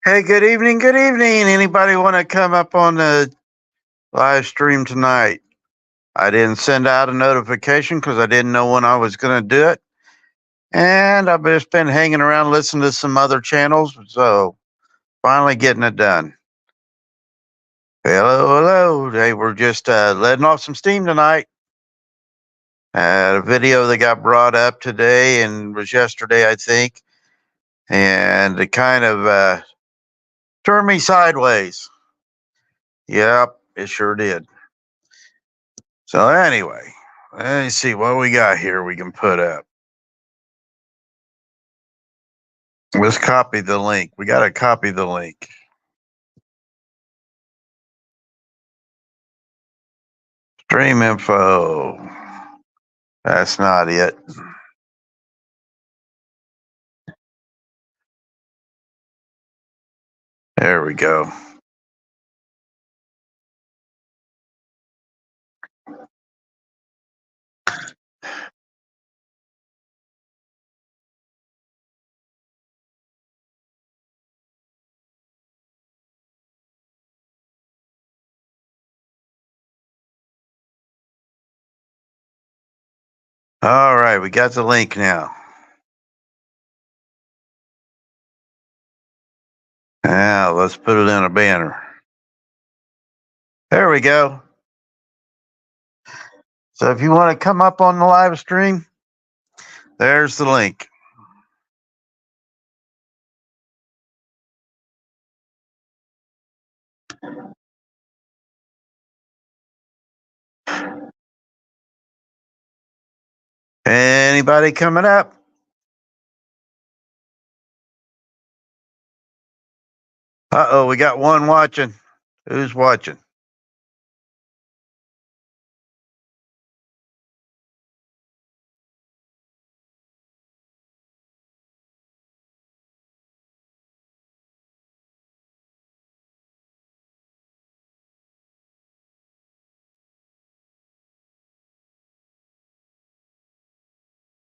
Hey, good evening. Good evening. Anybody want to come up on the live stream tonight? I didn't send out a notification because I didn't know when I was going to do it. And I've just been hanging around listening to some other channels. So finally getting it done. Hello, hello. Hey, we're just letting off some steam tonight. A video that got brought up today and was yesterday, I think. And it kind of turned me sideways. Yep, it sure did. So anyway, let me see what we got here we can put up. Let's copy the link. We got to copy the link. Stream info. That's not it. There we go. All right, we got the link now. Now let's put it in a banner. There we go. So if you want to come up on the live stream, there's the link. Anybody coming up? Uh-oh, we got one watching. Who's watching?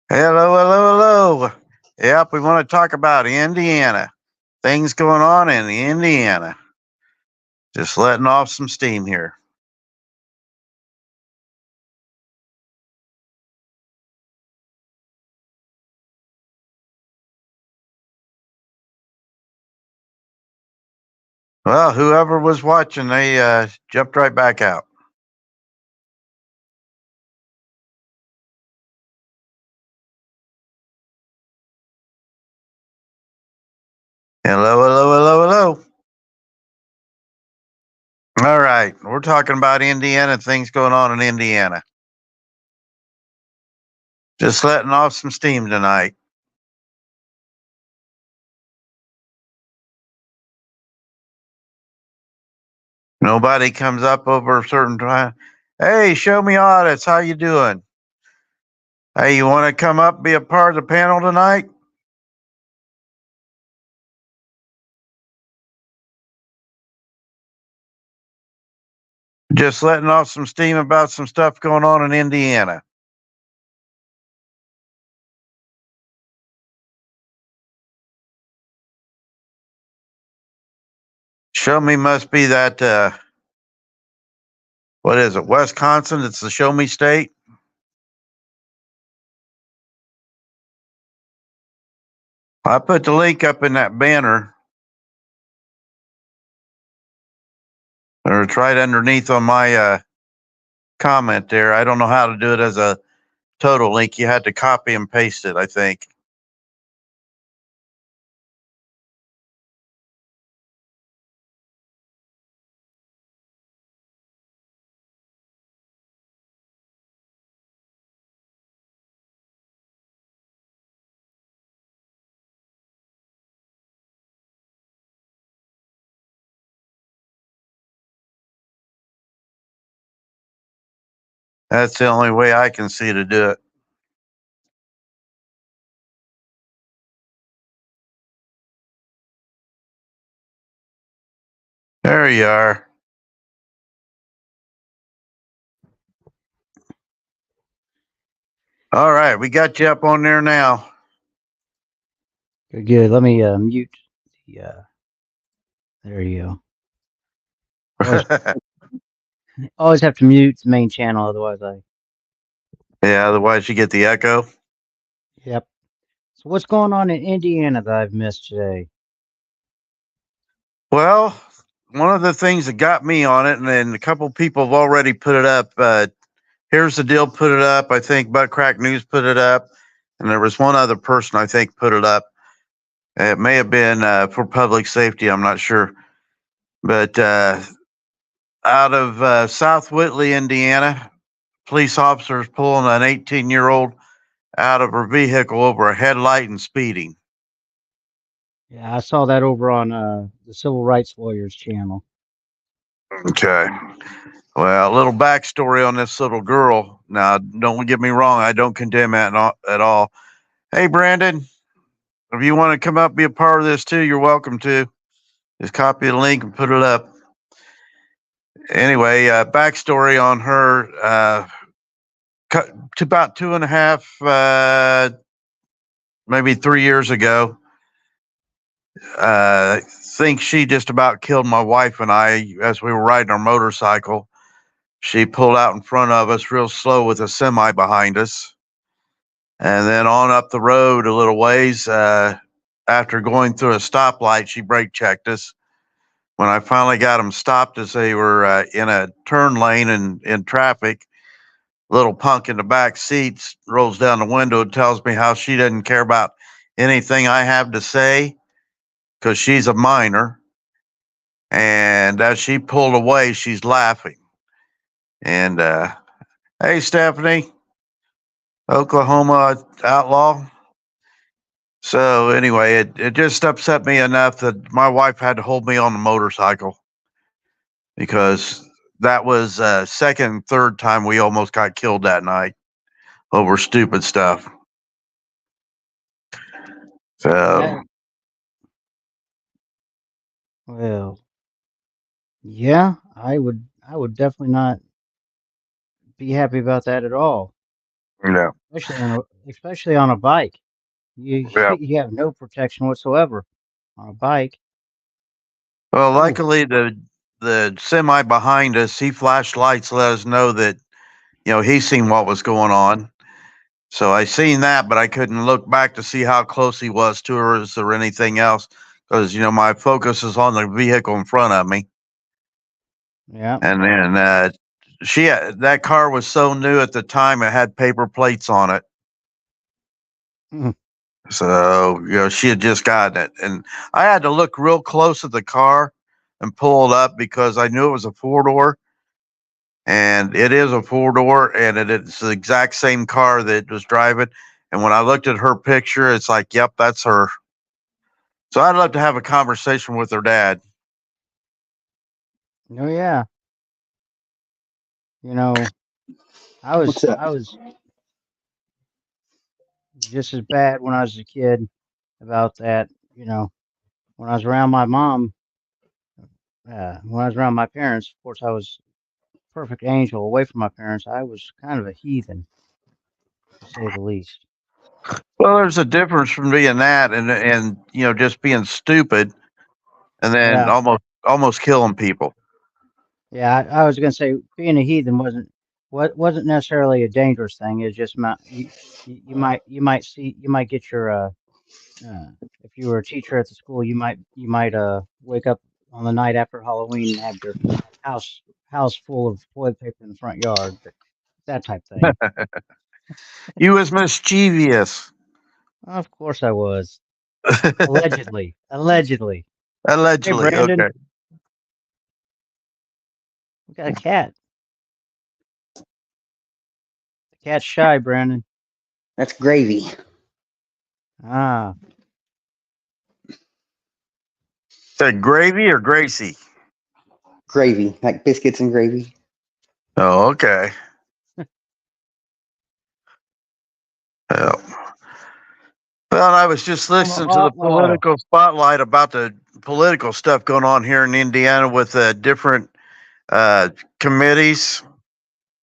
Hello, hello, hello. Yep, we want to talk about Indiana. Things going on in Indiana. Just letting off some steam here. Well, whoever was watching, they jumped right back out. Hello, hello, hello, hello. All right, we're talking about Indiana, things going on in Indiana. Just letting off some steam tonight. Nobody comes up over a certain time. Hey, show me audits. How you doing? Hey, you want to come up, be a part of the panel tonight? Just letting off some steam about some stuff going on in Indiana. Show me must be that what is it, Wisconsin? It's the show me state. I put the link up in that banner. Or it's right underneath on my comment there. I don't know how to do it as a total link. You had to copy and paste it, I think. That's the only way I can see to do it. There you are. All right, we got you up on there now. Good. Let me mute the There you go. Always, always have to mute the main channel, otherwise I. Yeah, otherwise you get the echo. Yep. So what's going on in Indiana that I've missed today? Well, one of the things that got me on it, and then a couple people have already put it up. Here's the deal, put it up. I think Butt Crack News put it up, and there was one other person I think put it up. It may have been for public safety. I'm not sure, but out of South Whitley, Indiana, police officers pulling an 18-year-old out of her vehicle over a headlight and speeding. Yeah, I saw that over on the Civil Rights Lawyers channel. Okay. Well, a little backstory on this little girl. Now, don't get me wrong. I don't condemn it at all. Hey, Brandon, if you want to come up, be a part of this too, you're welcome to. Just copy the link and put it up. Anyway, backstory on her. To about 2.5, maybe 3 years ago, think she just about killed my wife and I as we were riding our motorcycle. She pulled out in front of us real slow with a semi behind us. And then on up the road a little ways, after going through a stoplight, she brake checked us. When I finally got them stopped as they were in a turn lane and in traffic, little punk in the back seats rolls down the window and tells me how she doesn't care about anything I have to say because she's a minor. And as she pulled away, she's laughing. And hey, Stephanie, Oklahoma outlaw. So anyway, it just upset me enough that my wife had to hold me on the motorcycle because that was second, third time we almost got killed that night over stupid stuff. So That, well, yeah, I would definitely not be happy about that at all. yeah, Especially on a bike. You yeah. you have no protection whatsoever on a bike. Well, Oof. luckily the semi behind us, he flashed lights, let us know that he seen what was going on. So I seen that, but I couldn't look back to see how close he was to her or anything else because my focus is on the vehicle in front of me. Yeah. And then that car was so new at the time it had paper plates on it. Mhm. So she had just gotten it, and I had to look real close at the car and pull it up because I knew it was a 4-door, and it is a 4-door, and it's the exact same car that was driving. And when I looked at her picture, it's like, yep, that's her. So I'd love to have a conversation with her dad. Oh yeah. You know, I What's was up? I was just as bad when I was a kid about that. You know, when I was around my mom, when I was around my parents, of course I was a perfect angel away from my parents. I was kind of a heathen, to say the least. Well, there's a difference from being that and just being stupid and then Yeah. almost killing people. Yeah, I was gonna say being a heathen wasn't necessarily a dangerous thing. It's just you might get your if you were a teacher at the school, you might wake up on the night after Halloween and have your house house full of toilet paper in the front yard, that type thing. You was mischievous. Of course I was. Allegedly. Allegedly. Hey Allegedly. Brandon, Okay. we got a cat. The cat's shy, Brandon. That's gravy. Ah, Said gravy or Gracie? Gravy, like biscuits and gravy. Oh, okay. Well, I was just listening to the oh, political spotlight about the political stuff going on here in Indiana with different uh, committees,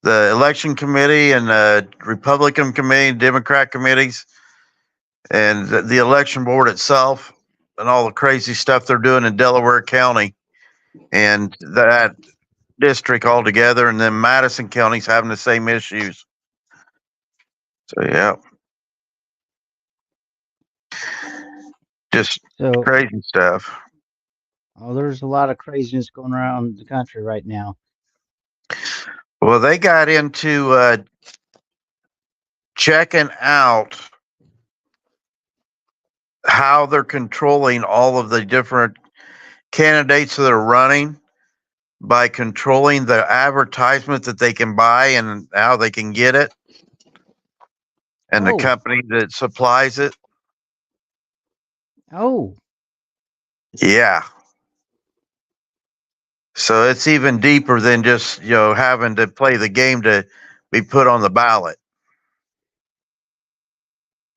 the election committee and the Republican committee, Democrat committees, and the election board itself. and all the crazy stuff they're doing in Delaware County and that district altogether, and then Madison County's having the same issues. So yeah, just So, crazy stuff. oh, there's a lot of craziness going around the country right now. Well, they got into checking out how they're controlling all of the different candidates that are running by controlling the advertisement that they can buy and how they can get it, and the Oh, company that supplies it. oh, Yeah. So it's even deeper than just, having to play the game to be put on the ballot.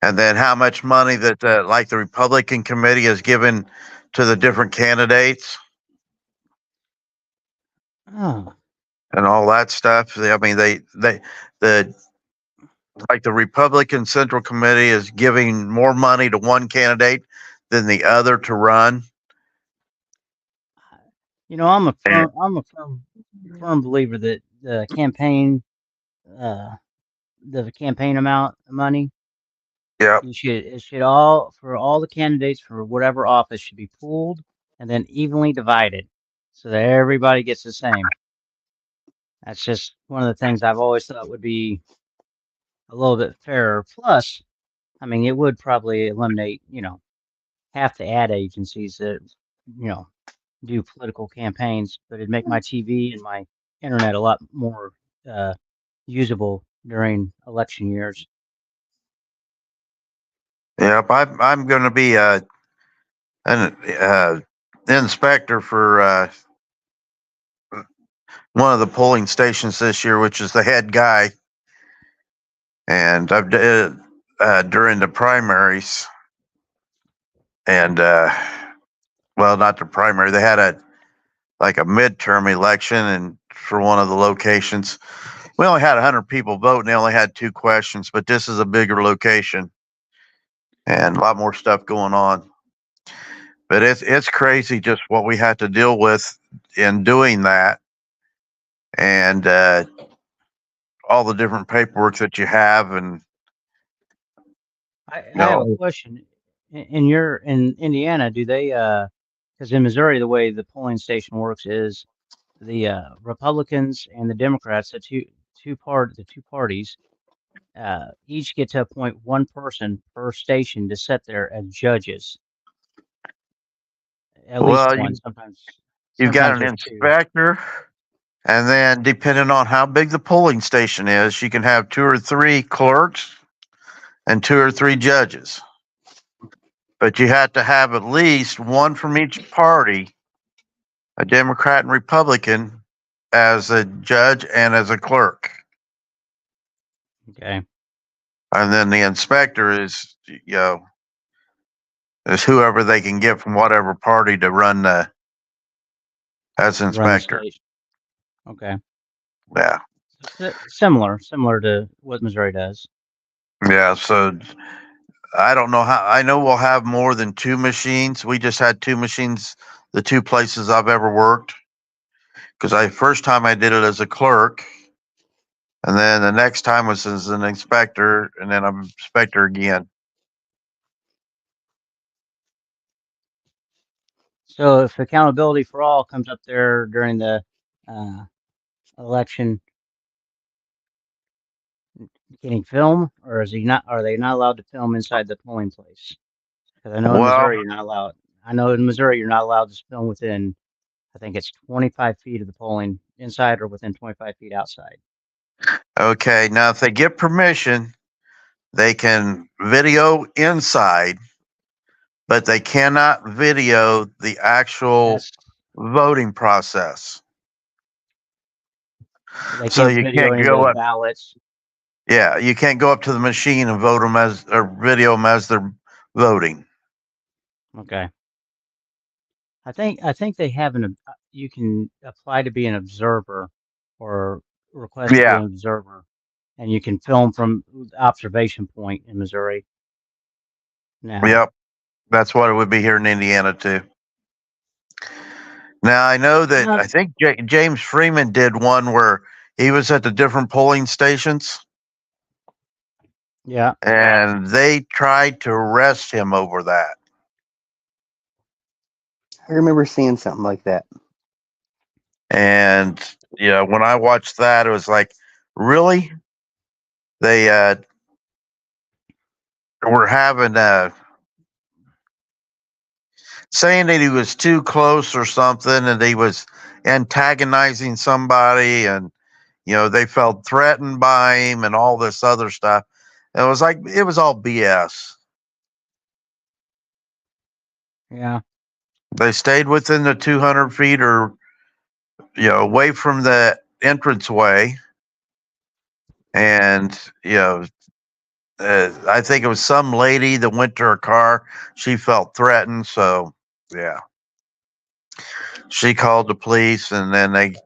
And then how much money that, like the Republican committee has given to the different candidates oh, and all that stuff. I mean, the like the Republican Central Committee is giving more money to one candidate than the other to run. I'm a firm believer that the campaign amount of money, Yeah. it should all for all the candidates for whatever office should be pooled and then evenly divided so that everybody gets the same. That's just one of the things I've always thought would be a little bit fairer. Plus, I mean, it would probably eliminate, half the ad agencies that, you know, do political campaigns, but it'd make my TV and my internet a lot more uh, usable during election years. Yep. I'm going to be an inspector for one of the polling stations this year, which is the head guy. And I've did during the primaries, and well, not the primary. They had a midterm election, and for one of the locations, we only had 100 people vote, and they only had 2 questions. But this is a bigger location and a lot more stuff going on. But it's crazy just what we had to deal with in doing that, and all the different paperwork that you have, and I have a question. In Indiana, do they because in Missouri the way the polling station works is the Republicans and the Democrats, the two parties, each get to appoint one person per station to sit there as judges. At least well, one, you've got sometimes an there's two. inspector. And then, depending on how big the polling station is, you can have 2 or 3 clerks and 2 or 3 judges. But you have to have at least one from each party, a Democrat and Republican, as a judge and as a clerk. Okay. And then the inspector is, is whoever they can get from whatever party to run as Run the inspector. station. Okay. Yeah. Similar to what Missouri does. Yeah. So I don't know how. I know we'll have more than 2 machines. We just had 2 machines, the 2 places I've ever worked. Because first time I did it as a clerk, and then the next time was as an inspector, and then I'm inspector again. So if accountability for all comes up there during the uh, election, can he film, or is he not? Are they not allowed to film inside the polling place? Because I know in Well, Missouri you're not allowed. I know in Missouri you're not allowed to film within. I think it's 25 feet of the polling inside or within 25 feet outside. okay. Now, if they get permission, they can video inside, but they cannot video the actual Yes. voting process. They So can't you video can't any of go the up. ballots. Yeah, you can't go up to the machine and vote them or video them as they're voting. Okay. I think they have you can apply to be an observer or request to be Yeah. an observer, and you can film from observation point in Missouri now. Yep. That's what it would be here in Indiana too. Now I know that Uh, I think James Freeman did one where he was at the different polling stations Yeah. and they tried to arrest him over that. I remember seeing something like that. And when I watched that, it was like, really? They were having saying that he was too close or something, and he was antagonizing somebody, and they felt threatened by him, and all this other stuff. And it was all BS. Yeah. They stayed within the 200 feet or away from the entranceway, and I think it was some lady that went to her car. She felt threatened, so yeah, she called the police, and then they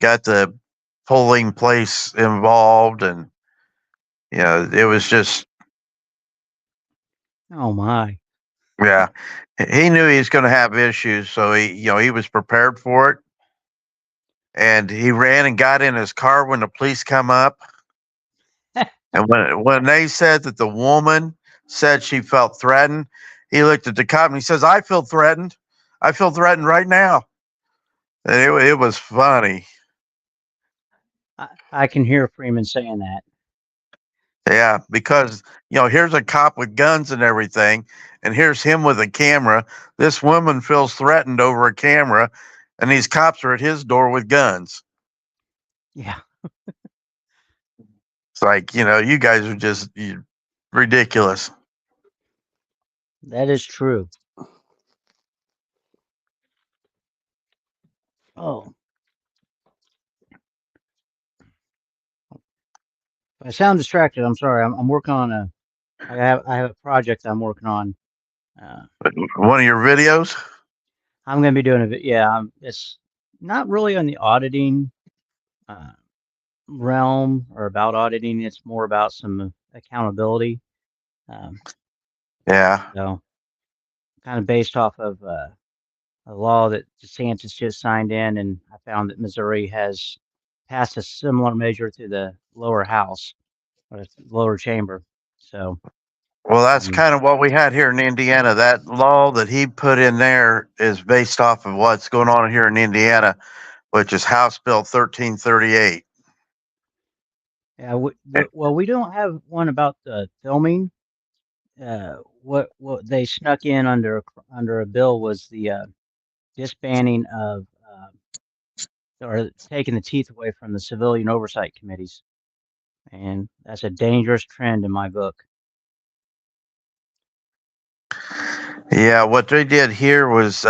got the polling place involved, and it was just Oh my. yeah. He knew he was going to have issues, so he was prepared for it, and he ran and got in his car when the police come up. And when they said that the woman said she felt threatened, he looked at the cop and he says, "I feel threatened. I feel threatened right now." And it was funny. I can hear Freeman saying that. Yeah, because here's a cop with guns and everything, and here's him with a camera. This woman feels threatened over a camera, and these cops are at his door with guns. Yeah. It's like, you guys are just ridiculous. That is true. Oh, if I sound distracted, I'm sorry. I'm working on I have a project I'm working on. Uh, One of your videos? I'm going to be doing it's not really on the auditing uh, realm or about auditing. It's more about some accountability. Um, Yeah. so kind of based off of a law that DeSantis just signed in, and I found that Missouri has passed a similar measure to the lower house or the lower chamber. So, Well, that's um, kind of what we had here in Indiana. That law that he put in there is based off of what's going on here in Indiana, which is House Bill 1338. yeah, well, we don't have one about the filming. What they snuck in under a bill was the disbanding of or taking the teeth away from the civilian oversight committees, and that's a dangerous trend in my book. Yeah, what they did here was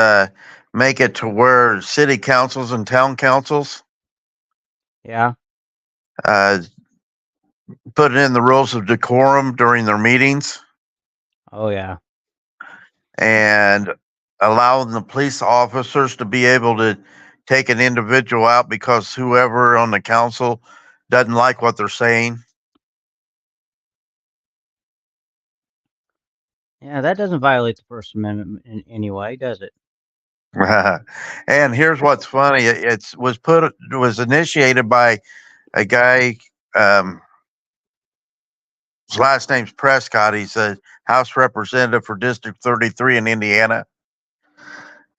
make it to where city councils and town councils Yeah. uh, put in the rules of decorum during their meetings Oh yeah. and allowing the police officers to be able to take an individual out because whoever on the council doesn't like what they're saying. Yeah, that doesn't violate the First Amendment in any way, does it? And here's what's funny: it was initiated by a guy. His last name's Prescott. He's a House representative for District 33 in Indiana.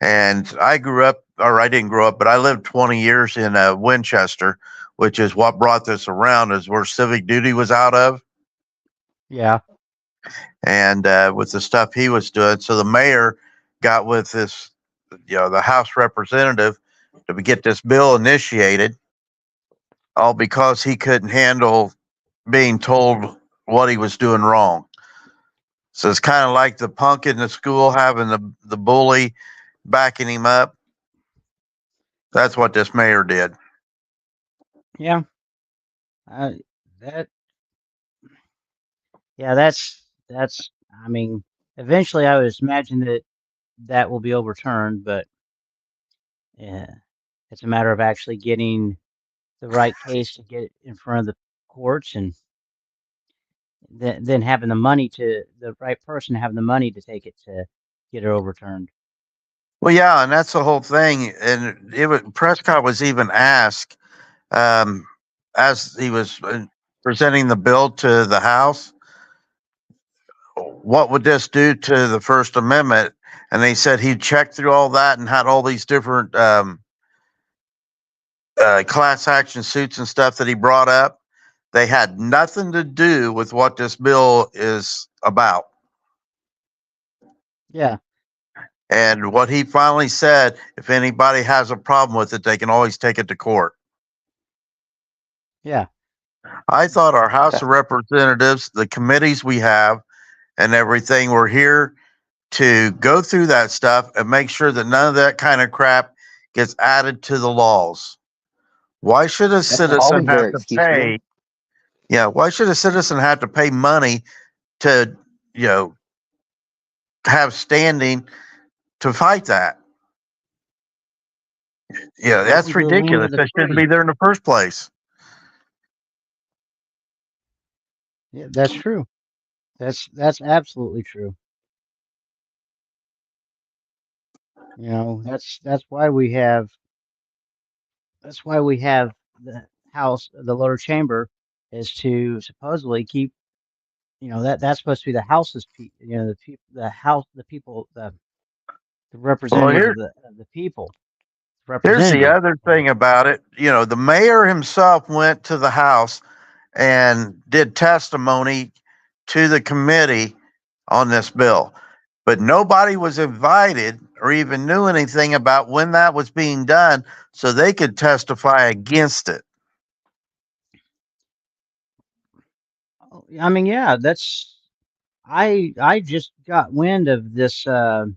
And I grew up, or I didn't grow up, but I lived 20 years in Winchester, which is what brought this around, is where civic duty was out of. Yeah. And with the stuff he was doing, so the mayor got with this, the House representative to get this bill initiated, all because he couldn't handle being told what he was doing wrong. So it's kind of like the punk in the school having the bully backing him up. That's what this mayor did. Yeah. Uh, that. Yeah. That's. I mean, eventually, I would imagine that that will be overturned, but yeah, it's a matter of actually getting the right case to get it in front of the courts, and then having the right person having the money to take it to get it overturned. Well, yeah, and that's the whole thing. And Prescott was even asked um, as he was presenting the bill to the House, what would this do to the First Amendment? And they said he checked through all that and had all these different class action suits and stuff that he brought up. They had nothing to do with what this bill is about. Yeah, And what he finally said, if anybody has a problem with it, they can always take it to court. yeah, I thought our House of Representatives, the committees we have, and everything were here to go through that stuff and make sure that none of that kind of crap gets added to the laws. Why should a always citizen their have to excuse, man. pay? Yeah, why should a citizen have to pay money to, you know, have standing to fight that? Yeah, that's welcome to the land ridiculous. of the That shouldn't free. be there in the first place. Yeah, that's true. That's absolutely true. You know, that's why we have the House, the lower chamber, is to supposedly keep. You know, that's supposed to be the House's you know, the House, the people, the Well, representatives of the people, here's the representative. other thing about it. You know, the mayor himself went to the House and did testimony to the committee on this bill, but nobody was invited or even knew anything about when that was being done so they could testify against it. I mean, yeah, that's I just got wind of this the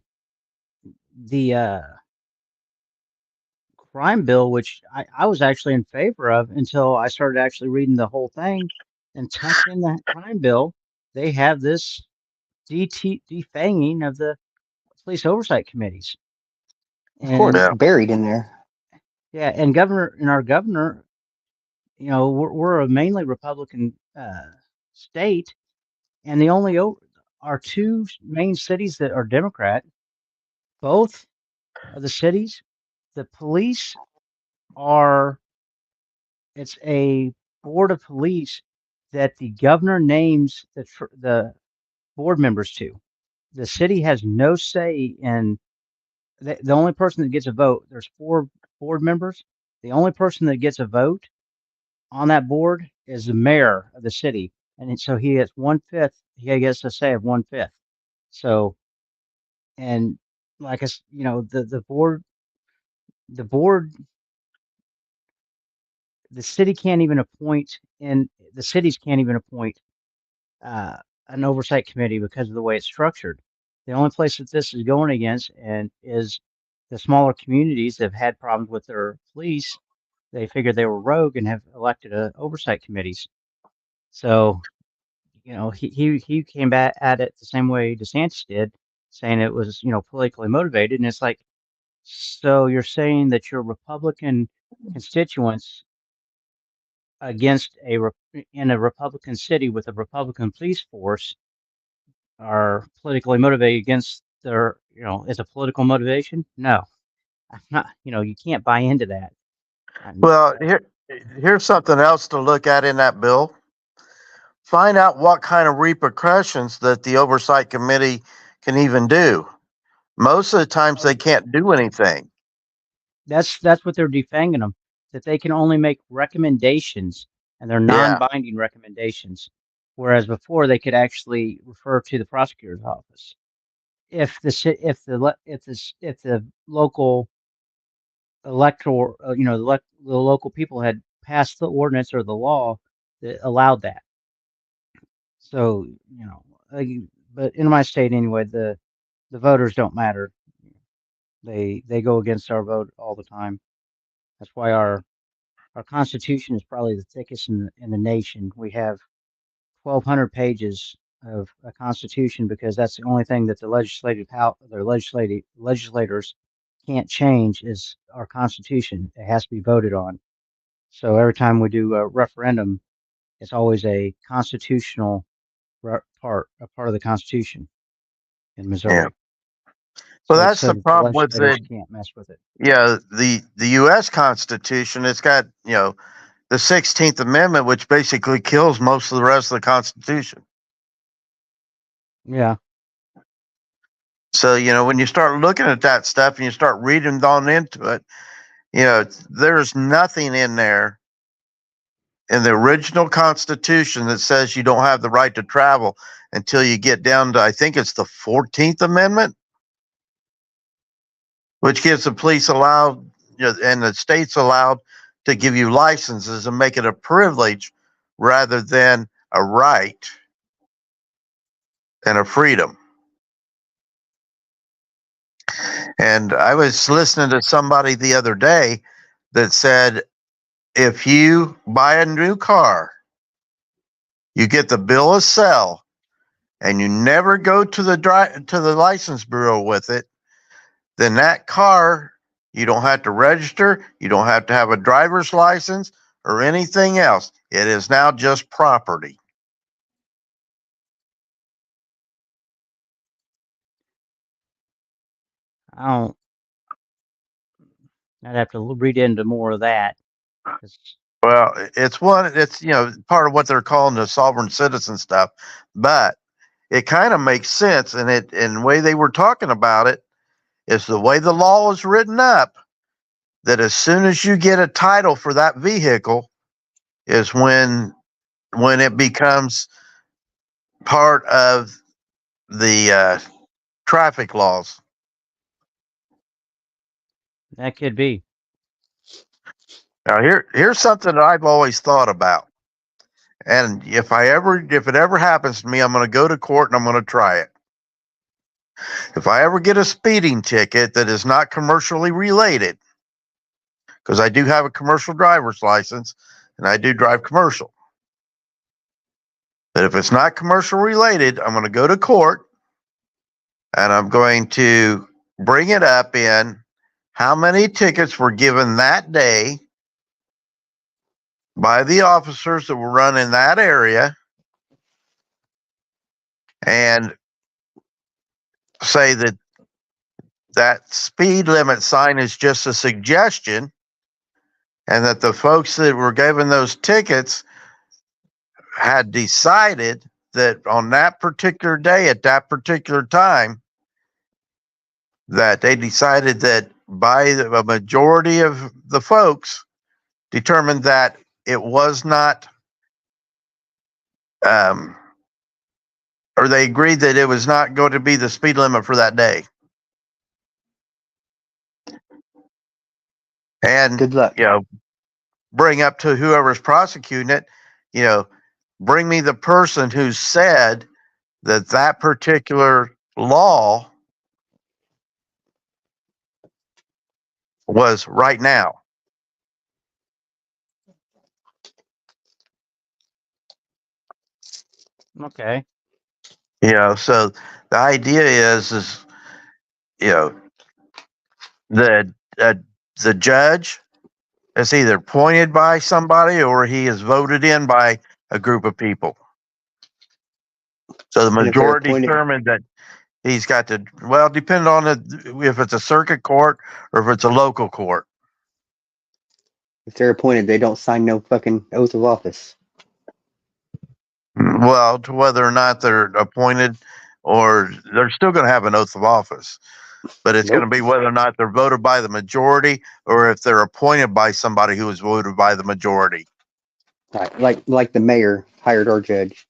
crime bill, which I was actually in favor of until I started actually reading the whole thing. And tucked in that crime bill, they have this defanging of the police oversight committees. Of course, And Yeah. buried in there. yeah, and our governor, you know, we're a mainly Republican state, and the only our two main cities that are Democrat, both of the cities, the police are, it's a board of police that the governor names the board members to. The city has no say in the only person that gets a vote. There's four board members. The only person that gets a vote on that board is the mayor of the city, and so he gets 1/5. He gets a say of 1/5. So, and like you know, the board, the city can't even appoint, and the cities can't even appoint uh, an oversight committee because of the way it's structured. The only place that this is going against and is the smaller communities that have had problems with their police. They figured they were rogue and have elected oversight committees. So, you know, he came back at it the same way DeSantis did, saying it was, you know, politically motivated. And it's like, so you're saying that your Republican constituents against in a Republican city with a Republican police force are politically motivated against their, you know, is a political motivation? No, I'm not, you know, you can't buy into that. Well, here's something else to look at in that bill. Find out what kind of repercussions that the oversight committee can even do. Most of the times they can't do anything. That's what they're defanging them, that they can only make recommendations and they're Yeah. non-binding recommendations. Whereas before they could actually refer to the prosecutor's office. If if the local electoral, you know, the local people had passed the ordinance or the law that allowed that. So, you know, but in my state anyway, the voters don't matter. They go against our vote all the time. That's why our Constitution is probably the thickest in the nation. We have 1,200 pages of a Constitution because that's the only thing that the legislators can't change is our Constitution. It has to be voted on. So every time we do a referendum, it's always a constitutional a part of the Constitution in Yeah. Missouri. Well, So, that's so the that the problem with legislators it. can't mess with it. Yeah, the U.S. Constitution, it's got, the 16th Amendment, which basically kills most of the rest of the Constitution. Yeah. So, when you start looking at that stuff and you start reading on into it, there's nothing in there in the original Constitution that says you don't have the right to travel until you get down to, I think it's the 14th Amendment, which gives the police allowed, and the states allowed to give you licenses and make it a privilege rather than a right and a freedom. And I was listening to somebody the other day that said, if you buy a new car, you get the bill of sale, and you never go to the license bureau with it, then that car, you don't have to register, you don't have to have a driver's license or anything else. It is now just property. I don't. I'd have to read into more of that. 'Cause Well, it's part of what they're calling the sovereign citizen stuff, but it kind of makes sense. And the way they were talking about it is the way the law is written up, that as soon as you get a title for that vehicle is when it becomes part of the traffic laws. that could be. Now here's something that I've always thought about. And if it ever happens to me, I'm going to go to court and I'm going to try it. If I ever get a speeding ticket that is not commercially related, because I do have a commercial driver's license and I do drive commercial. But if it's not commercial related, I'm going to go to court and I'm going to bring it up in how many tickets were given that day by the officers that were running that area, and say that speed limit sign is just a suggestion, and that the folks that were given those tickets had decided that on that particular day at that particular time, that they decided that by a majority of the folks determined that it was not, or they agreed that it was not going to be the speed limit for that day. And, Good luck. bring up to whoever's prosecuting it, bring me the person who said that particular law was right now. Okay. So the idea is the the judge is either appointed by somebody or he is voted in by a group of people. So the And if they're majority appointed- determined that he's got to, well, depending on if it's a circuit court or if it's a local court. If they're appointed, they don't sign no fucking oath of office. Well, to whether or not they're appointed, or they're still going to have an oath of office, but it's going to be whether or not they're voted by the majority or if they're appointed by somebody who was voted by the majority. Right. Like the mayor hired our judge.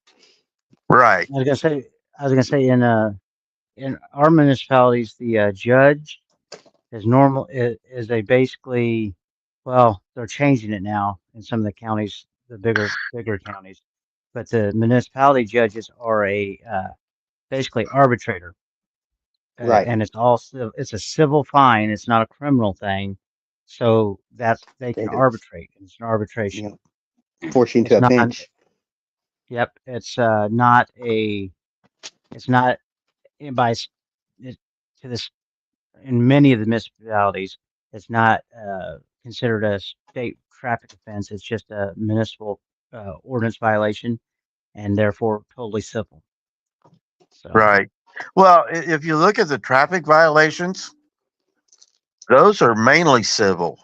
Right. I was gonna say in our municipalities, the judge is normal is a basically, well, they're changing it now in some of the counties, the bigger counties, but the municipality judges are a basically arbitrator. Right. And it's a civil fine. It's not a criminal thing. So they can arbitrate. It's an arbitration. Force you into It's a not, pinch. yep. It's not by to this in many of the municipalities. It's not considered a state traffic offense. It's just a municipal ordinance violation, and therefore totally civil. So Right. Well, if you look at the traffic violations, those are mainly civil.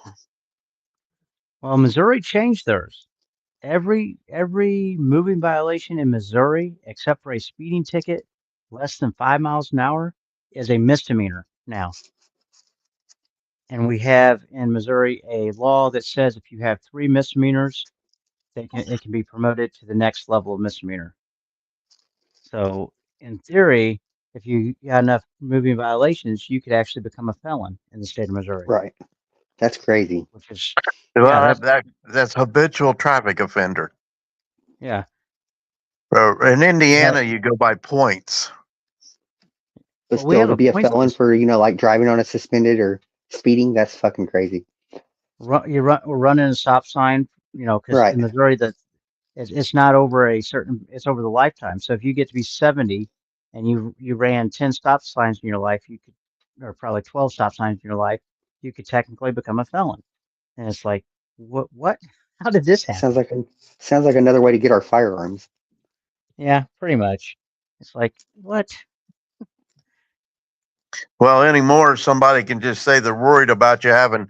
Well, Missouri changed theirs. Every moving violation in Missouri, except for a speeding ticket less than 5 miles an hour, is a misdemeanor now. And we have in Missouri a law that says if you have 3 misdemeanors, it can be promoted to the next level of misdemeanor. So in theory, if you got enough moving violations, you could actually become a felon in the state of Missouri, Right. That's crazy. which is Well, that's that's habitual traffic offender. yeah. In We Indiana, have you go by points. But well, we still, have to a be a point felon system. for, like driving on a suspended or speeding, that's fucking crazy. We're running a stop sign, because Right. in Missouri it's not over a certain, it's over the lifetime. So if you get to be 70 and you ran 10 stop signs in your life, you could, or probably 12 stop signs in your life, you could technically become a felon. And it's like, what? How did this Sounds happen? like sounds like another way to get our firearms. Yeah, pretty much. It's like, what? Well, anymore, somebody can just say they're worried about you having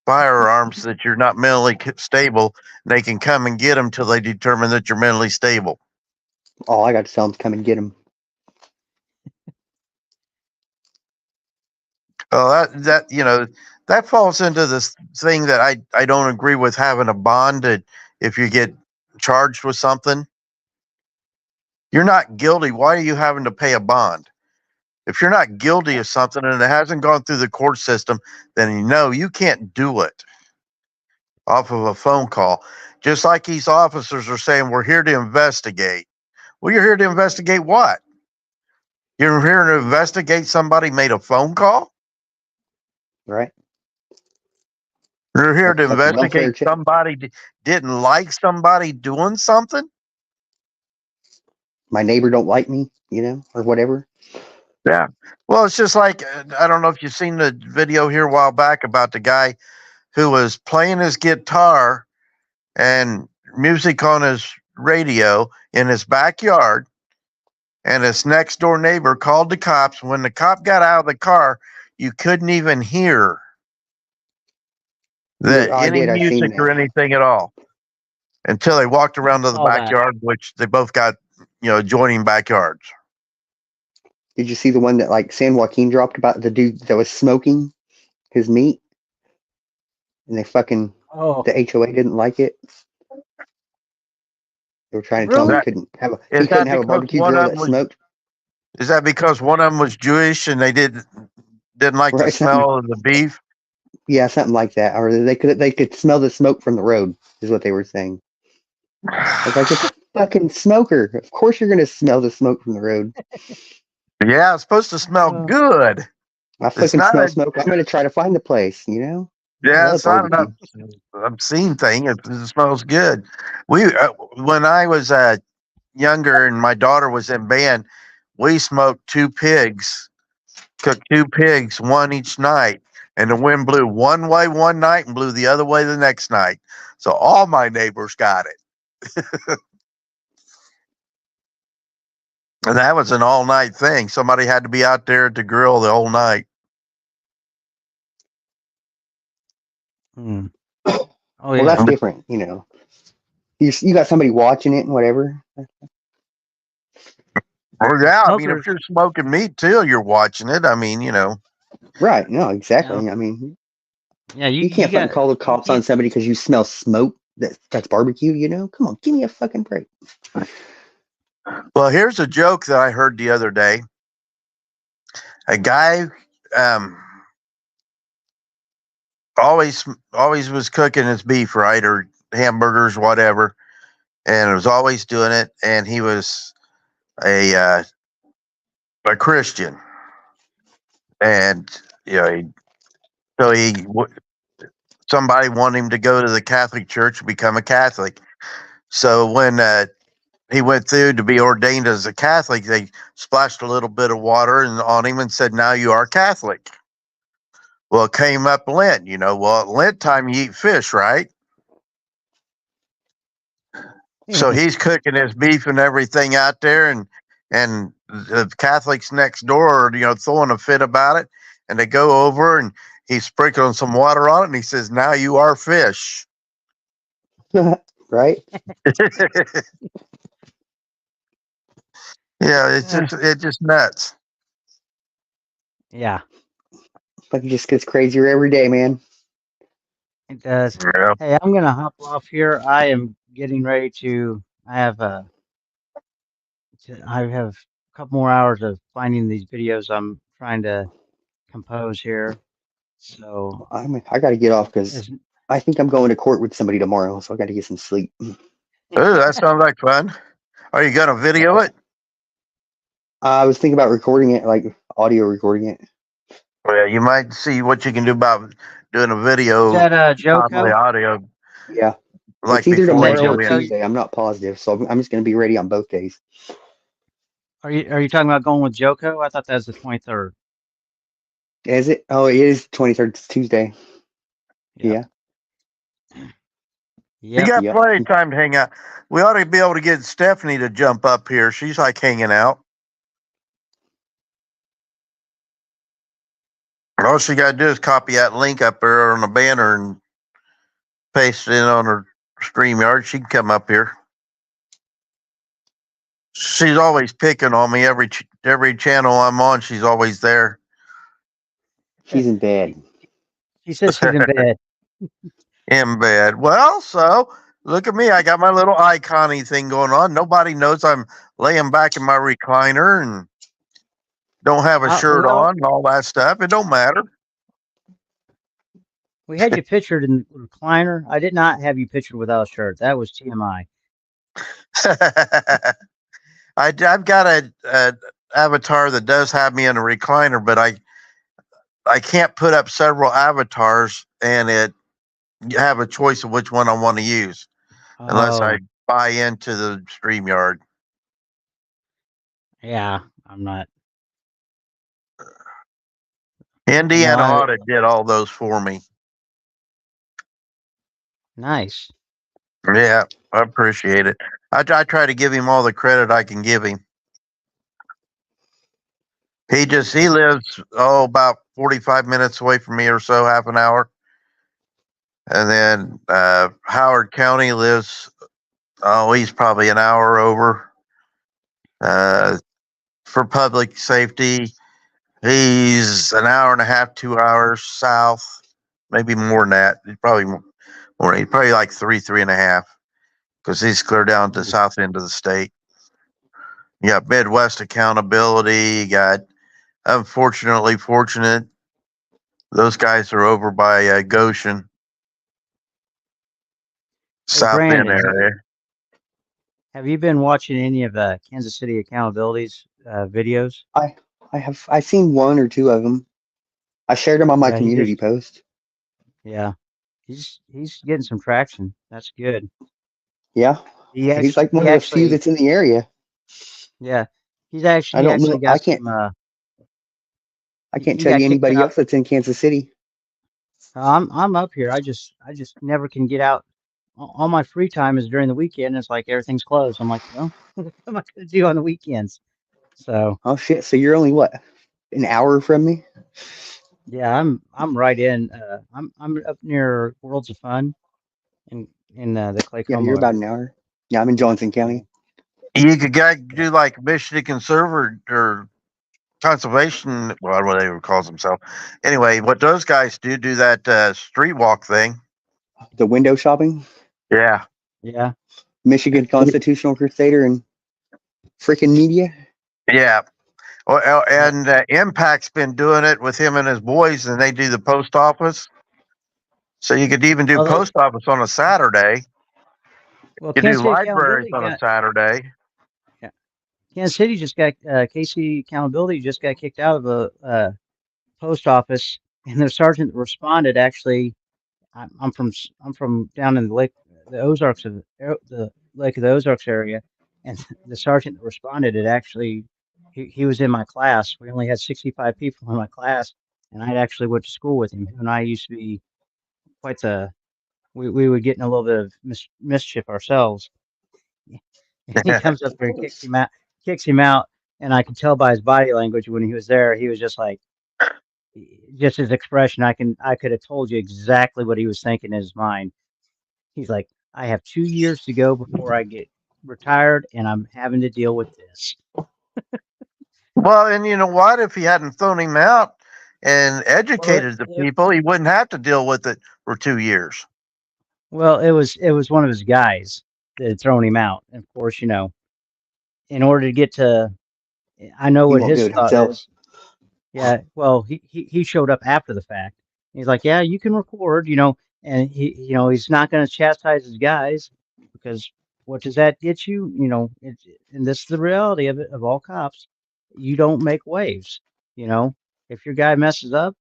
firearms, that you're not mentally stable. They can come and get them till they determine that you're mentally stable. All I got to tell them to come and get them. Well, that falls into this thing that I don't agree with, having a bond. That if you get charged with something, you're not guilty. Why are you having to pay a bond? If you're not guilty of something and it hasn't gone through the court system, then you can't do it off of a phone call. Just like these officers are saying, we're here to investigate. Well, you're here to investigate what? You're here to investigate somebody made a phone call? Right. You're here Like to a fucking welfare investigate check. somebody didn't like somebody doing something? My neighbor don't like me, or whatever. Yeah. Well, it's just like, I don't know if you've seen the video here a while back about the guy who was playing his guitar and music on his radio in his backyard, and his next door neighbor called the cops. When the cop got out of the car, you couldn't even hear I any did. I seen music or that. anything at all until they walked around to the Saw that. backyard, which they both got, adjoining backyards. Did you see the one that like San Joaquin dropped about the dude that was smoking his meat, and Oh, the HOA didn't like it? They were trying to tell him really? he Is couldn't that have a because barbecue grill that smoked. is that because one of them was Jewish and they didn't like the Right, something. smell of the beef? Yeah, something like that. Or they could smell the smoke from the road, is what they were saying. I was like, it's a fucking smoker. Of course you're gonna smell the smoke from the road. Yeah, it's supposed to smell Oh. good. I It's fucking not smell a smoke. I'm gonna try to find the place, I yeah, love it's not barbecue. an obscene thing. It smells good. When I was younger and my daughter was in band, we smoked cooked two pigs, one each night, and the wind blew one way one night and blew the other way the next night. So all my neighbors got it. And that was an all night thing. Somebody had to be out there at the grill the whole night. Hmm. Well, Oh yeah. that's different, You got somebody watching it and whatever. Well, yeah, I mean, if Smokers. you're smoking meat too, you're watching it. I mean, Right? No, exactly. Yeah. I mean, Yeah. you can't fucking call the cops on somebody because you smell smoke. That's barbecue. Come on, give me a fucking break. Well, here's a joke that I heard the other day. A guy always was cooking his beef, right, or hamburgers, whatever, and was always doing it. And he was a Christian, and somebody wanted him to go to the Catholic Church and become a Catholic. So when he went through to be ordained as a Catholic, they splashed a little bit of water on him and said, "Now you are Catholic." Well, it came up Lent, well, at Lent time you eat fish, right? So he's cooking his beef and everything out there, and the Catholics next door are, throwing a fit about it, and they go over and he's sprinkling some water on it, and he says, "Now you are fish." Right? Yeah, it's just nuts. Yeah, But it just gets crazier every day, man. it does. Yeah. Hey, I'm gonna hop off here. I am getting ready to. I have a couple more hours of finding these videos I'm trying to compose here. So, I got to get off because is I think I'm going to court with somebody tomorrow, so I got to get some sleep. Ooh, that sounds like fun. Are you gonna video it? I was thinking about recording it, like audio recording it. Well, you might see what you can do about doing a is video that top of the Joko? audio, Yeah, like it's either Is before that you tomorrow or go in. Joko? Tuesday. I'm not positive, so I'm just going to be ready on both days. Are you talking about going with Joko? I thought that was the 23rd. Is it? Oh, it is 23rd. It's Tuesday. Yep. Yeah. You Yep. got Yep. plenty of time to hang out. We ought to be able to get Stephanie to jump up here. She's like hanging out. All she got to do is copy that link up there on the banner and paste it in on her StreamYard. She can come up here. She's always picking on me. Every channel I'm on, she's always there. She's in bed. She says she's in bed. In bed. Well, so look at me. I got my little icon-y thing going on. Nobody knows I'm laying back in my recliner and don't have a shirt Well, on and all that stuff. It don't matter. we had you pictured in the recliner. I did not have you pictured without a shirt. That was TMI. I've got a avatar that does have me in a recliner, but I can't put up several avatars and have a choice of which one I want to use unless I Oh, buy into the StreamYard. yeah. I'm not. No, Indiana Audit did all those for me. nice. Yeah, I appreciate it. I try to give him all the credit I can give him. He lives about 45 minutes away from me or so, half an hour. And then Howard County lives he's probably an hour over. For public safety, he's an hour and a half, 2 hours south, maybe more than that. He's probably more. He's probably like three and a half, because he's clear down to the south end of the state. You got Midwest Accountability. You got Unfortunately Fortunate. Those guys are over by Goshen, Hey, South Bend Brandon, area. have you been watching any of Kansas City Accountability's videos? I've seen one or two of them. I shared them on my Yeah, community post. yeah, he's getting some traction. That's good. Yeah, he's like one of the few that's in the area. Yeah, he I don't actually know. got I can't. some. I can't he tell got you kicked anybody out. else that's in Kansas City. I'm up here. I just never can get out. All my free time is during the weekend. It's like everything's closed. I'm like, well, what am I gonna do on the weekends? So Oh shit! So you're only what, an hour from me? yeah, I'm right in. I'm up near Worlds of Fun in the Yeah, you're Claycomo about area. an hour. Yeah, I'm in Johnson Yeah. County. You could do like Michigan Conservator or Conservation, well, whatever he calls himself. Anyway, what those guys do that street walk thing. The window shopping, Yeah. Yeah. Michigan Constitutional Crusader, and freaking media. Yeah. Well, and Impact's been doing it with him and his boys, and they do the post office. So you could even do post office on a Saturday. Well, You do Kansas City libraries Accountability on a Saturday. yeah. Kansas City just got KC Accountability just got kicked out of a post office, and the sergeant that responded actually. I'm from down in the Ozarks of the Lake of the Ozarks area, and the sergeant that responded had actually he was in my class. We only had 65 people in my class, and I actually went to school with him. Him and I used to be quite the we would get in a little bit of mischief ourselves. And he comes up there and kicks him out. and I could tell by his body language when he was there, he was just like, just his expression. I could have told you exactly what he was thinking in his mind. He's like, I have 2 years to go before I get retired, and I'm having to deal with this. Well, and you know what? If he hadn't thrown him out and Well, educated the people, he wouldn't have to deal with it for 2 years. well, it was one of his guys that had thrown him out. And of course, in order to get to, I know He what won't do his it thought himself. is. Yeah, well, he showed up after the fact. He's like, yeah, you can record, and he's not going to chastise his guys because what does that get you? And this is the reality of it, of all cops. You don't make waves. You know, if your guy messes up,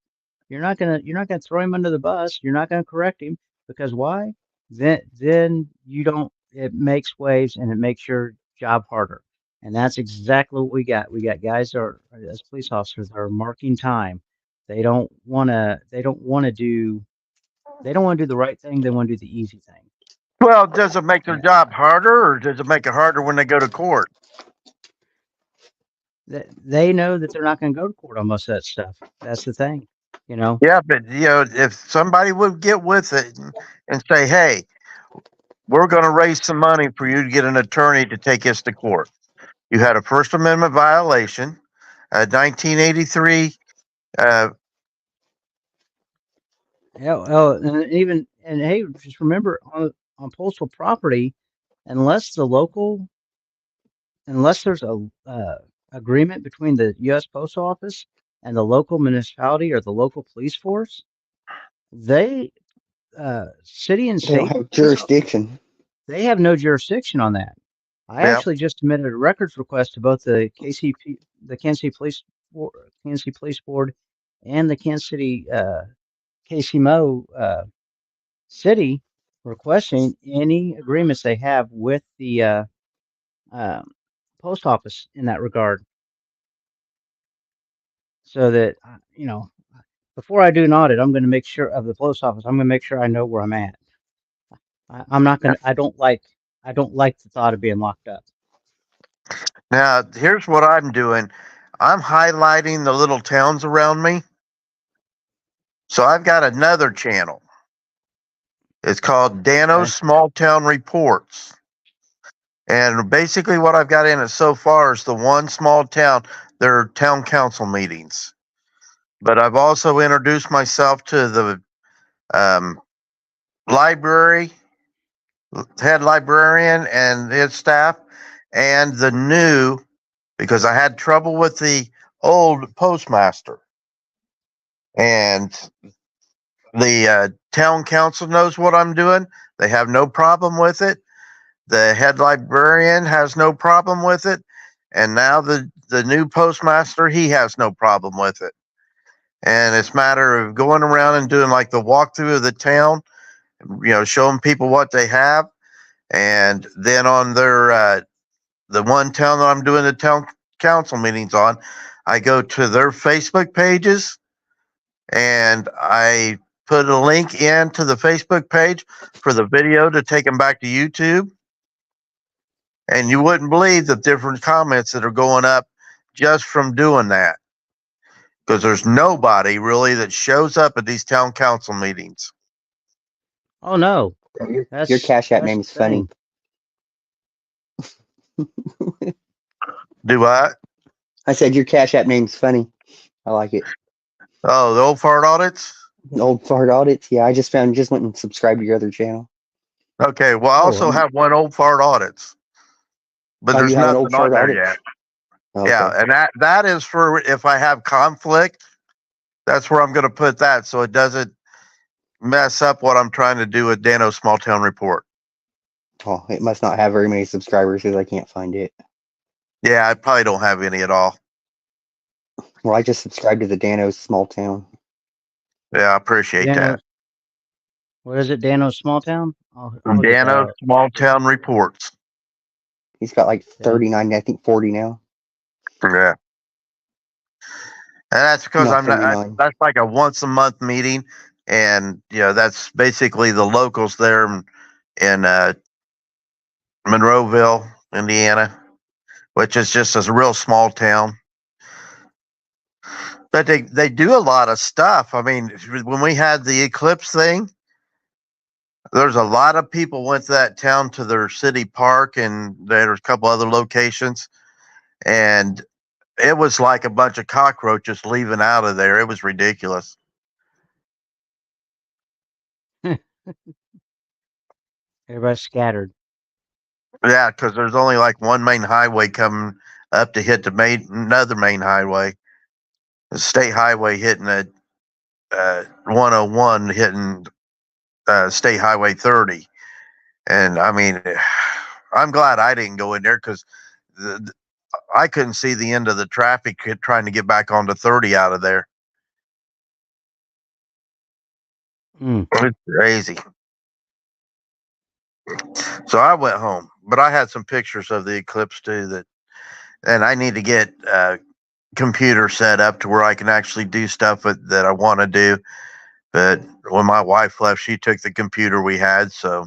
you're not gonna throw him under the bus. You're not gonna correct him because why? Then you don't. It makes waves and it makes your job harder. And that's exactly what we got. We got guys that are, as police officers, that are marking time. They don't want to. They don't want to do. They don't want to do the right thing. They want to do the easy thing. Well, does it make their Yeah. job harder, or does it make it harder when they go to court? They know that they're not going to go to court on most of that stuff. That's the thing. Yeah, but if somebody would get with it and say, "Hey, we're going to raise some money for you to get an attorney to take us to court," you had a First Amendment violation, 1983. Yeah. Well, and hey, just remember on postal property, unless the local unless there's a agreement between the U.S. Post Office and the local municipality or the local police force, they city and They don't state have police, jurisdiction. they have no jurisdiction on that. I Yeah. actually just submitted a records request to both the Kansas City Kansas City Police Board, and the Kansas City KCMO city, requesting any agreements they have with the um, post office in that regard, so that before I do an audit, I'm going to make sure of the post office. I'm going to make sure I know where I'm at. I'm not going to. I don't like the thought of being locked up. Now, here's what I'm doing. I'm highlighting the little towns around me. So I've got another channel. It's called Dano's Okay. Small Town Reports. And basically what I've got in it so far is the one small town, their town council meetings. But I've also introduced myself to the library, head librarian and his staff, and the new, because I had trouble with the old postmaster. And the town council knows what I'm doing. They have no problem with it. The head librarian has no problem with it. And now the new postmaster, he has no problem with it. And it's a matter of going around and doing like the walkthrough of the town, showing people what they have. And then on their, the one town that I'm doing the town council meetings on, I go to their Facebook pages and I put a link into the Facebook page for the video to take them back to YouTube. And you wouldn't believe the different comments that are going up just from doing that. Because there's nobody really that shows up at these town council meetings. Oh no, Your Cash App that's name the is funny. thing. Do I? I said your Cash App name's funny. I like it. Oh, the old fart audits? Old fart audits. Yeah, I just went and subscribed to your other channel. Okay, well, I Oh, also have one old fart audits. But Oh, there's you have an nothing old on fart there audit? yet. Okay. Yeah, and that is for if I have conflict. That's where I'm going to put that so it doesn't mess up what I'm trying to do with Dano's Small Town Report. Oh, it must not have very many subscribers because I can't find it. Yeah, I probably don't have any at all. Well, I just subscribed to the Dano's Small Town. Yeah, I appreciate that. What is it, Dano's Small Town? I'll get that Dano's out. Small Town Reports. He's got like Okay. 39, I think 40 now. Yeah. And that's because No, I'm not, 39. that's like a once a month meeting. And, that's basically the locals there in Monroeville, Indiana. which is just a real small town. But they do a lot of stuff. I mean, when we had the eclipse thing, there's a lot of people went to that town to their city park, and there's a couple other locations, and it was like a bunch of cockroaches leaving out of there. It was ridiculous. Everybody's scattered. Yeah, because there's only like one main highway coming up to hit another main highway. The state highway hitting a 101, hitting state highway 30. And I mean, I'm glad I didn't go in there because I couldn't see the end of the traffic trying to get back onto 30 out of there. It's crazy. So I went home, but I had some pictures of the eclipse too. And I need to get a computer set up to where I can actually do stuff that I want to do. But when my wife left, she took the computer we had. So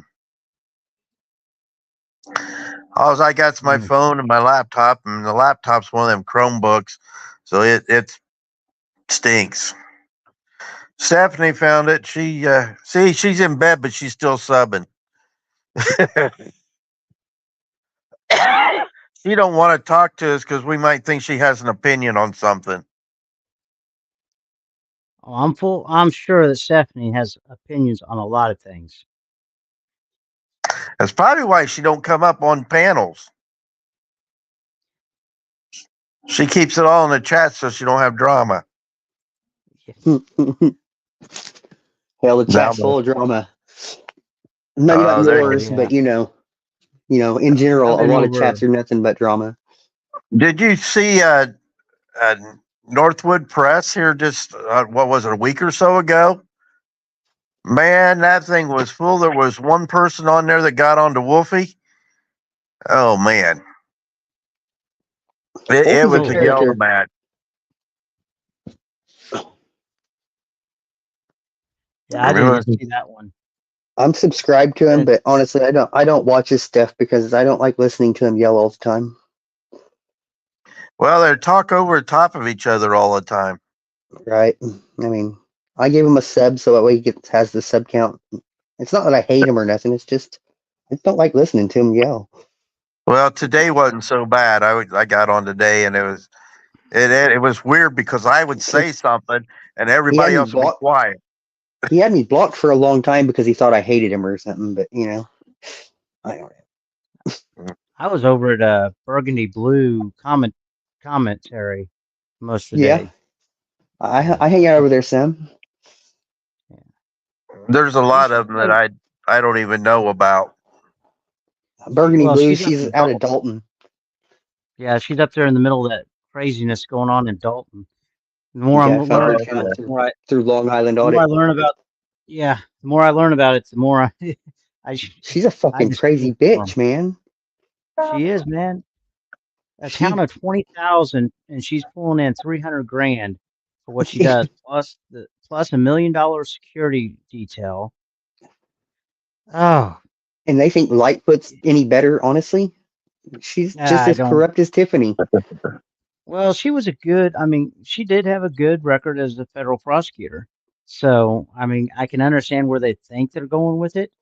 all I got's my phone and my laptop, and the laptop's one of them Chromebooks, so it stinks. Stephanie found it. She's in bed, but she's still subbing. She don't want to talk to us because we might think she has an opinion on something. Oh, I'm sure that Stephanie has opinions on a lot of things. That's probably why she don't come up on panels. She keeps it all in the chat so she don't have drama. Hell, the chat's full of drama. Maybe not yours, but you know, in general, a lot of chats are nothing but drama. Did you see Northwood Press here just what was it, a week or so ago? Man, that thing was full. There was one person on there that got onto Wolfie. Oh man, it was a yellow match. Yeah, I didn't see that one. I'm subscribed to him, but honestly, I don't watch his stuff because I don't like listening to him yell all the time. Well, they talk over the top of each other all the time. Right. I mean, I gave him a sub so that way he has the sub count. It's not that I hate him or nothing. It's just I don't like listening to him yell. Well, today wasn't so bad. I got on today, and it was weird because I would say something and everybody else would be quiet. He had me blocked for a long time because he thought I hated him or something. But I don't know. I was over at Burgundy Blue commentary most of the day. I hang out over there, Sam. There's a lot of them that I don't even know about. Burgundy Blue, she's out of Dalton. Yeah, she's up there in the middle of that craziness going on in Dalton. The more I'm learning about it, through Long Island Audit. The more I learn about it, the more she's a fucking crazy bitch, man. She is, man. A count of 20,000, and she's pulling in 300 grand for what she does, plus $1 million security detail. Oh, and they think Lightfoot's any better. Honestly, she's just as corrupt as Tiffany. Well, she did have a good record as a federal prosecutor. So, I mean, I can understand where they think they're going with it,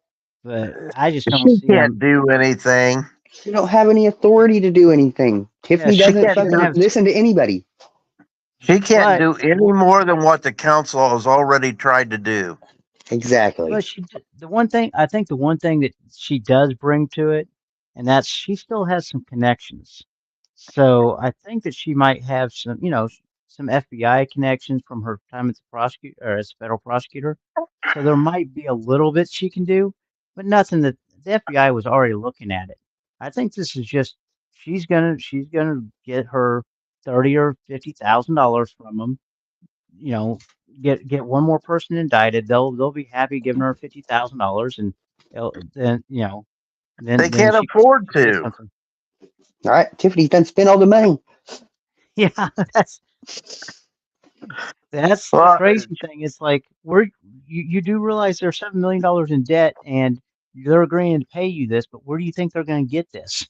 but I just don't see them. Can't do anything. She don't have any authority to do anything. Tiffany doesn't fucking listen to anybody. She can't do any more than what the council has already tried to do. Exactly. But the one thing that she does bring to it, and that's she still has some connections. So I think that she might have some FBI connections from her time as as a federal prosecutor. So there might be a little bit she can do, but nothing that the FBI was already looking at it. I think this is just she's gonna get her $30,000 or $50,000 from them. Get one more person indicted. They'll be happy giving her $50,000, and then they can't afford to. All right, Tiffany's done spent all the money. Yeah, that's the crazy thing. It's like you do realize they're $7 million in debt, and they're agreeing to pay you this, but where do you think they're going to get this?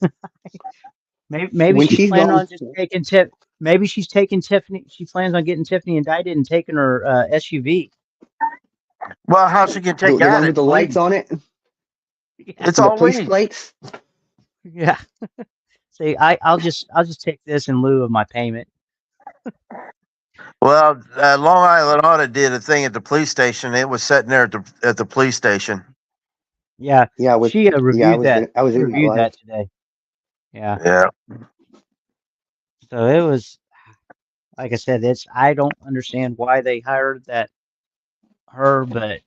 Maybe When she's she's planning gone, on just taking Tiff. Maybe she's taking Tiffany. She plans on getting Tiffany indicted and taking her SUV. Well, how she can take the out one with it? the lights on it, Yeah. It's the all police legal. plates. Yeah. See, I'll just take this in lieu of my payment. Well, Long Island Auto did a thing at the police station. It was sitting there at the police station. Yeah. Yeah, with She reviewed that. I was She in that reviewed live. that today. Yeah. Yeah. So it was, like I said, I don't understand why they hired her, but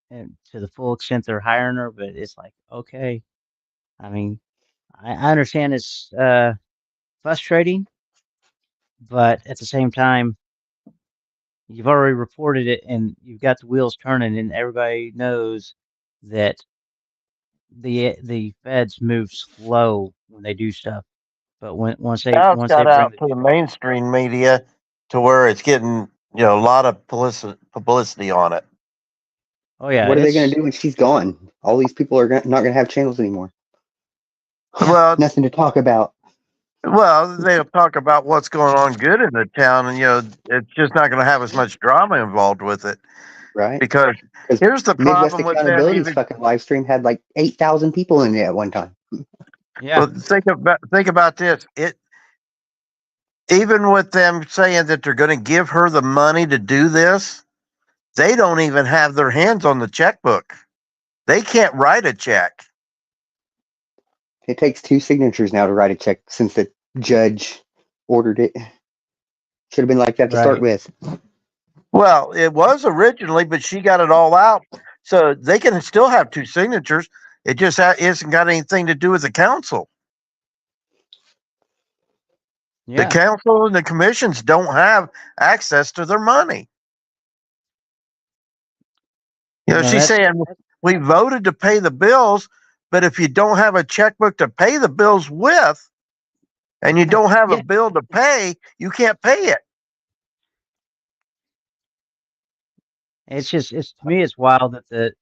and to the full extent they're hiring her, but it's like, okay. I mean, I understand it's frustrating, but at the same time, you've already reported it and you've got the wheels turning, and everybody knows that the feds move slow when they do stuff. But Now it's once they got bring out the to the mainstream media to where it's getting, a lot of publicity on it. oh yeah, What are they going it's to do when she's gone? All these people are not going to have channels anymore. Well, Nothing to talk about, they'll talk about what's going on good in the town, and it's just not going to have as much drama involved with it. right? Because Because here's the Midwest problem with them. Accountability's Even fucking live stream had like 8,000 people in it at one time. yeah, well, think about this. Even with them saying that they're going to give her the money to do this, they don't even have their hands on the checkbook. They can't write a check. It takes 2 signatures now to write a check since the judge ordered it. Should have been like that to start right. with. Well, it was originally, but she got it all out, so they can still have 2 signatures. It just isn't got anything to do with the council. The Yeah, council and the commissions don't have access to their money. She's that's saying we voted to pay the bills, but if you don't have a checkbook to pay the bills with, and you don't have yeah. a bill to pay, you can't pay it. It's to me it's wild that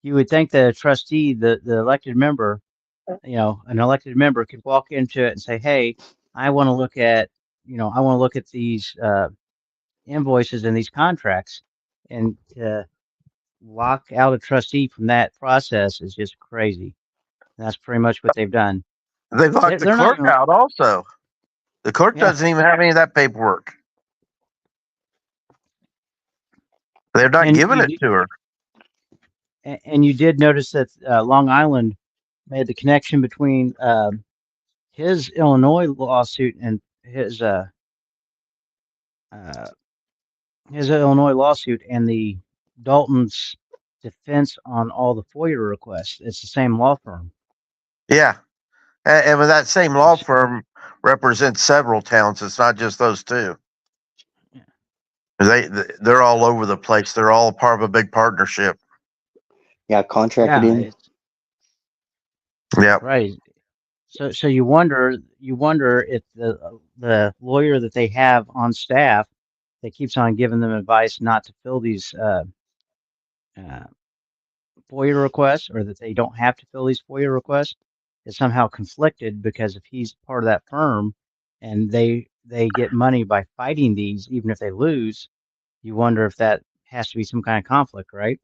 you would think the trustee, the elected member, an elected member could walk into it and say, "Hey, I want to look at, I want to look at these invoices and these contracts," and to lock out a trustee from that process is just crazy. And that's pretty much what they've done. They locked the They're not clerk even, out also. The clerk yeah. doesn't even have any of that paperwork. They're not And giving it to her. and you did notice that Long Island made the connection between his Illinois lawsuit and uh, his Illinois lawsuit and the Dalton's defense on all the FOIA requests. It's the same law firm. Yeah. And with that same law firm represents several towns. It's not just those 2. They're all over the place. They're all part of a big partnership. Yeah, contracted Yeah, in. Yeah. right. So you wonder if the lawyer that they have on staff that keeps on giving them advice not to fill these FOIA requests, or that they don't have to fill these FOIA requests, is somehow conflicted, because if he's part of that firm and they get money by fighting these, even if they lose, you wonder if that has to be some kind of conflict, right?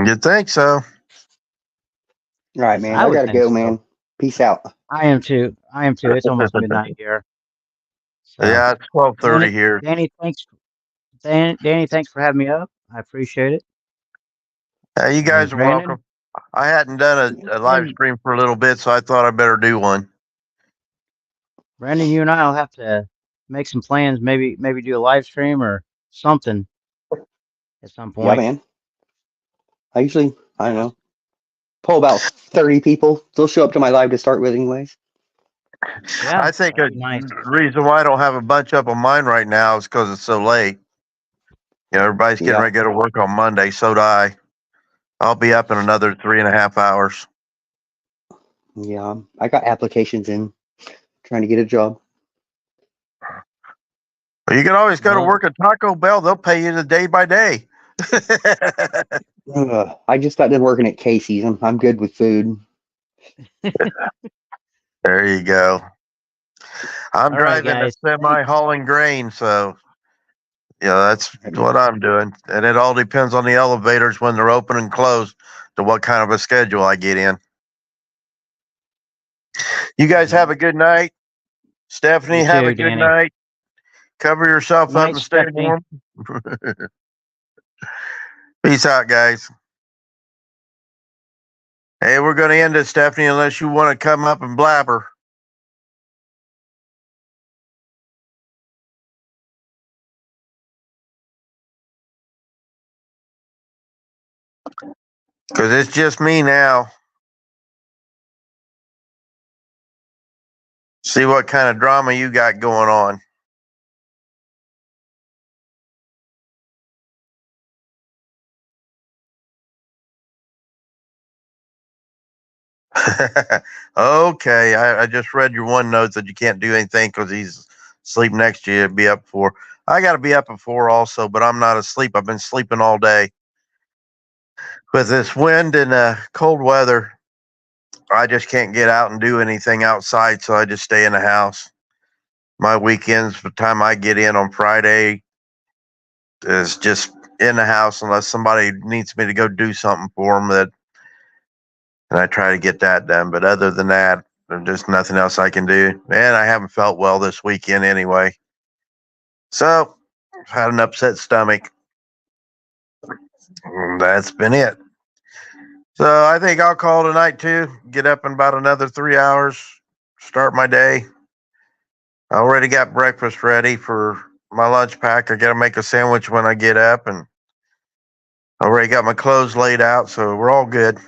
You'd think so. All right, man. I I would gotta think go, so. man. Peace out. I am too. It's almost midnight here. So, Yeah, it's 12:30 here. Danny, thanks for having me up. I appreciate it. You guys are Brandon? welcome. I hadn't done a live stream for a little bit, so I thought I better do one. Brandon, you and I'll have to make some plans. Maybe do a live stream or something at some point. Yeah, man. I don't know, pull about 30 people. They'll show up to my live to start with anyways. Yeah, I think that'd be nice. the reason why I don't have a bunch up on mine right now is because it's so late. Everybody's getting ready to go to work on Monday. So do I. I'll be up in another 3.5 hours. Yeah, I got applications in, trying to get a job. Well, you can always go to work at Taco Bell. They'll pay you the day by day. I just got done working at Casey's. I'm good with food. There you go. I'm All right, driving a guys. semi hauling grain, so yeah, that's what I'm doing. And it all depends on the elevators when they're open and closed to what kind of a schedule I get in. You guys have a good night. Stephanie, You have a too, good Danny. night. Cover yourself Good up night, and stay Stephanie. warm. Peace out, guys. Hey, we're going to end it, Stephanie, unless you want to come up and blabber. Because it's just me now. See what kind of drama you got going on. Okay, I just read your one note that you can't do anything because he's asleep next to you. Be up for. I got to be up at 4 also, but I'm not asleep. I've been sleeping all day. With this wind and cold weather, I just can't get out and do anything outside, so I just stay in the house. My weekends, the time I get in on Friday, is just in the house unless somebody needs me to go do something for them. And I try to get that done. But other than that, there's just nothing else I can do. And I haven't felt well this weekend anyway. So I've had an upset stomach. And that's been it. So I think I'll call tonight too. Get up in about another 3 hours. Start my day. I already got breakfast ready for my lunch pack. I got to make a sandwich when I get up, and I already got my clothes laid out, so we're all good.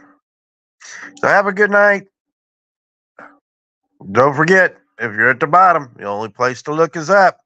So have a good night. Don't forget, if you're at the bottom, the only place to look is up.